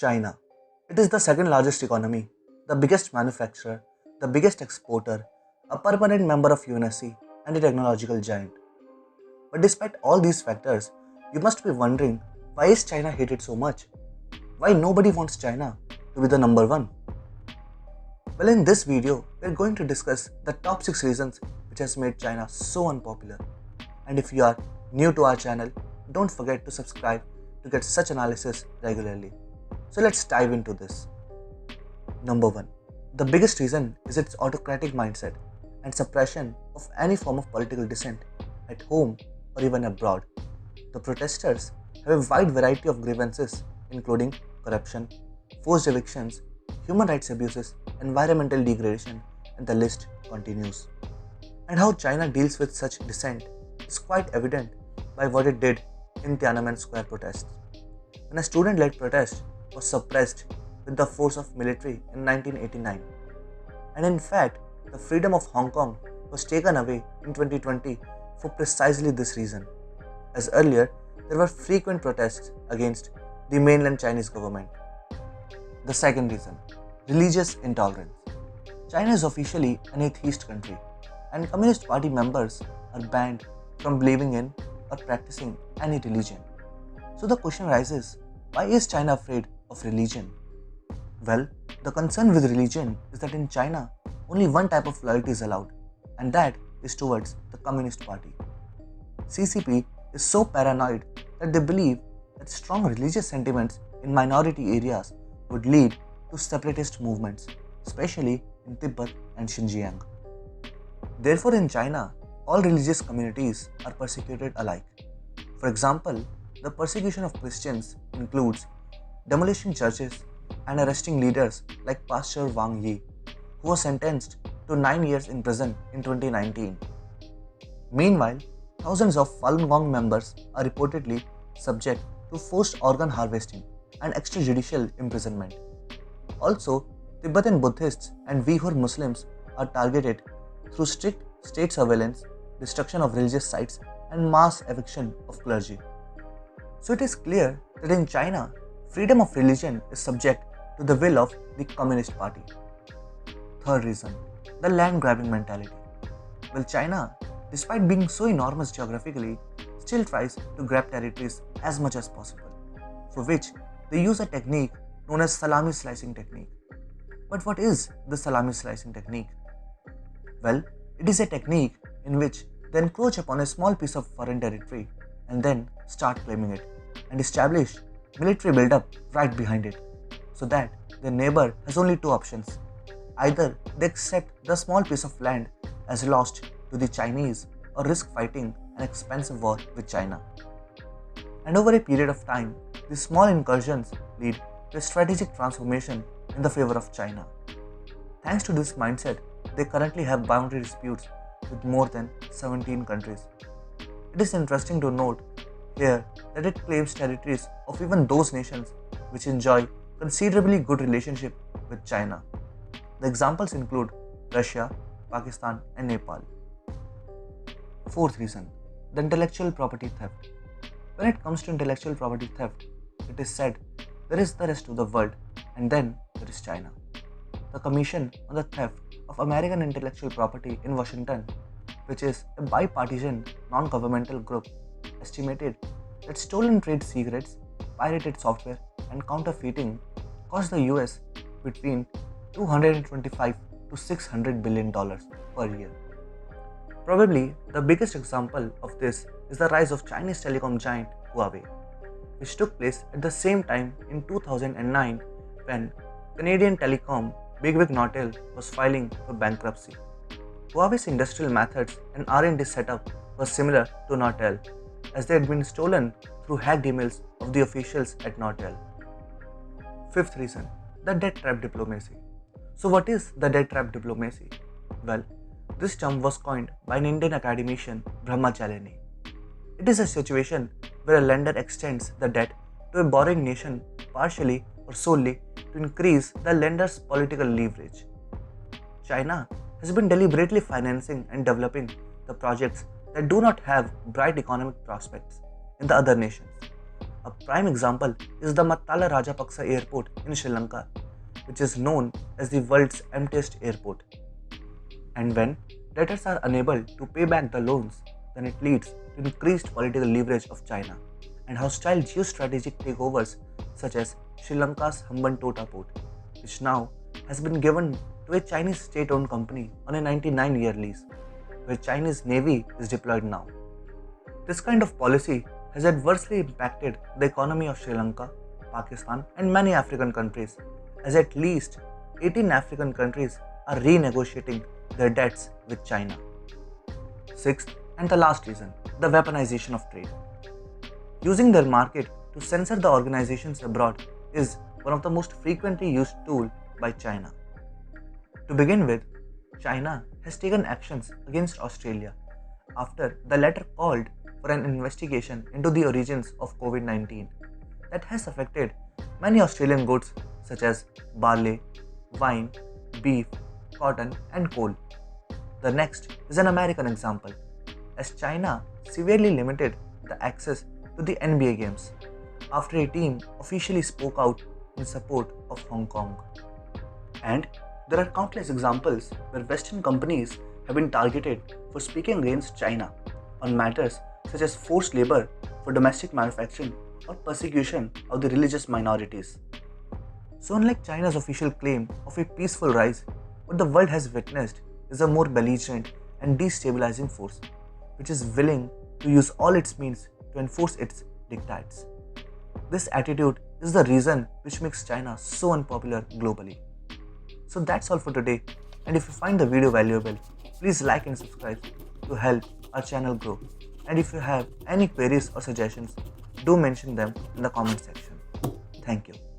China. It is the second largest economy, the biggest manufacturer, the biggest exporter, a permanent member of UNSC, and a technological giant. But despite all these factors, you must be wondering, why is China hated so much? Why nobody wants China to be the number one? Well, in this video, we are going to discuss the top 6 reasons which has made China so unpopular. And if you are new to our channel, don't forget to subscribe to get such analysis regularly. So let's dive into this. Number 1. The biggest reason is its autocratic mindset and suppression of any form of political dissent at home or even abroad. The protesters have a wide variety of grievances including corruption, forced evictions, human rights abuses, environmental degradation, and the list continues. And how China deals with such dissent is quite evident by what it did in Tiananmen Square protests. When a student-led protest was suppressed with the force of military in 1989. And in fact, the freedom of Hong Kong was taken away in 2020 for precisely this reason. As earlier, there were frequent protests against the mainland Chinese government. The second reason, religious intolerance. China is officially an atheist country, and Communist Party members are banned from believing in or practicing any religion. So the question arises, why is China afraid of religion? Well, the concern with religion is that in China, only one type of loyalty is allowed, and that is towards the Communist Party. CCP is so paranoid that they believe that strong religious sentiments in minority areas would lead to separatist movements, especially in Tibet and Xinjiang. Therefore, in China, all religious communities are persecuted alike. For example, the persecution of Christians includes demolishing churches and arresting leaders like Pastor Wang Yi, who was sentenced to 9 years in prison in 2019. Meanwhile, thousands of Falun Gong members are reportedly subject to forced organ harvesting and extrajudicial imprisonment. Also, Tibetan Buddhists and Uyghur Muslims are targeted through strict state surveillance, destruction of religious sites, and mass eviction of clergy. So it is clear that in China, freedom of religion is subject to the will of the Communist Party. Third reason, the land grabbing mentality. Well, China, despite being so enormous geographically, still tries to grab territories as much as possible, for which they use a technique known as Salami Slicing technique. But what is the Salami Slicing technique? Well, it is a technique in which they encroach upon a small piece of foreign territory and then start claiming it and establish military build-up right behind it, so that their neighbor has only two options. Either they accept the small piece of land as lost to the Chinese or risk fighting an expensive war with China. And over a period of time, these small incursions lead to a strategic transformation in the favor of China. Thanks to this mindset, they currently have boundary disputes with more than 17 countries. It is interesting to note here that it claims territories of even those nations which enjoy considerably good relationship with China. The examples include Russia, Pakistan, and Nepal. Fourth reason, the intellectual property theft. When it comes to intellectual property theft, it is said there is the rest of the world and then there is China. The Commission on the Theft of American Intellectual Property in Washington, which is a bipartisan non-governmental group, estimated that stolen trade secrets, pirated software, and counterfeiting cost the US between $225 to $600 billion per year. Probably the biggest example of this is the rise of Chinese telecom giant Huawei, which took place at the same time in 2009 when Canadian telecom bigwig Nortel was filing for bankruptcy. Huawei's industrial methods and R&D setup was similar to Nortel, as they had been stolen through hacked emails of the officials at Nortel. Fifth reason, the debt trap diplomacy. So what is the debt trap diplomacy? Well, this term was coined by an Indian academician, Brahmachalini. It is a situation where a lender extends the debt to a borrowing nation partially or solely to increase the lender's political leverage. China has been deliberately financing and developing the projects that do not have bright economic prospects in the other nations. A prime example is the Matala Rajapaksa airport in Sri Lanka, which is known as the world's emptiest airport. And when debtors are unable to pay back the loans, then it leads to increased political leverage of China and hostile geostrategic takeovers such as Sri Lanka's Hambantota port, which now has been given to a Chinese state-owned company on a 99-year lease, where Chinese Navy is deployed now. This kind of policy has adversely impacted the economy of Sri Lanka, Pakistan, and many African countries, as at least 18 African countries are renegotiating their debts with China. Sixth and the last reason, the weaponisation of trade. Using their market to censor the organizations abroad is one of the most frequently used tools by China. To begin with, China has taken actions against Australia after the latter called for an investigation into the origins of COVID-19 that has affected many Australian goods such as barley, wine, beef, cotton, and coal. The next is an American example, as China severely limited the access to the NBA games after a team officially spoke out in support of Hong Kong. And there are countless examples where Western companies have been targeted for speaking against China on matters such as forced labor for domestic manufacturing or persecution of the religious minorities. So unlike China's official claim of a peaceful rise, what the world has witnessed is a more belligerent and destabilizing force, which is willing to use all its means to enforce its diktats. This attitude is the reason which makes China so unpopular globally. So that's all for today, and if you find the video valuable, please like and subscribe to help our channel grow. And if you have any queries or suggestions, do mention them in the comment section. Thank you.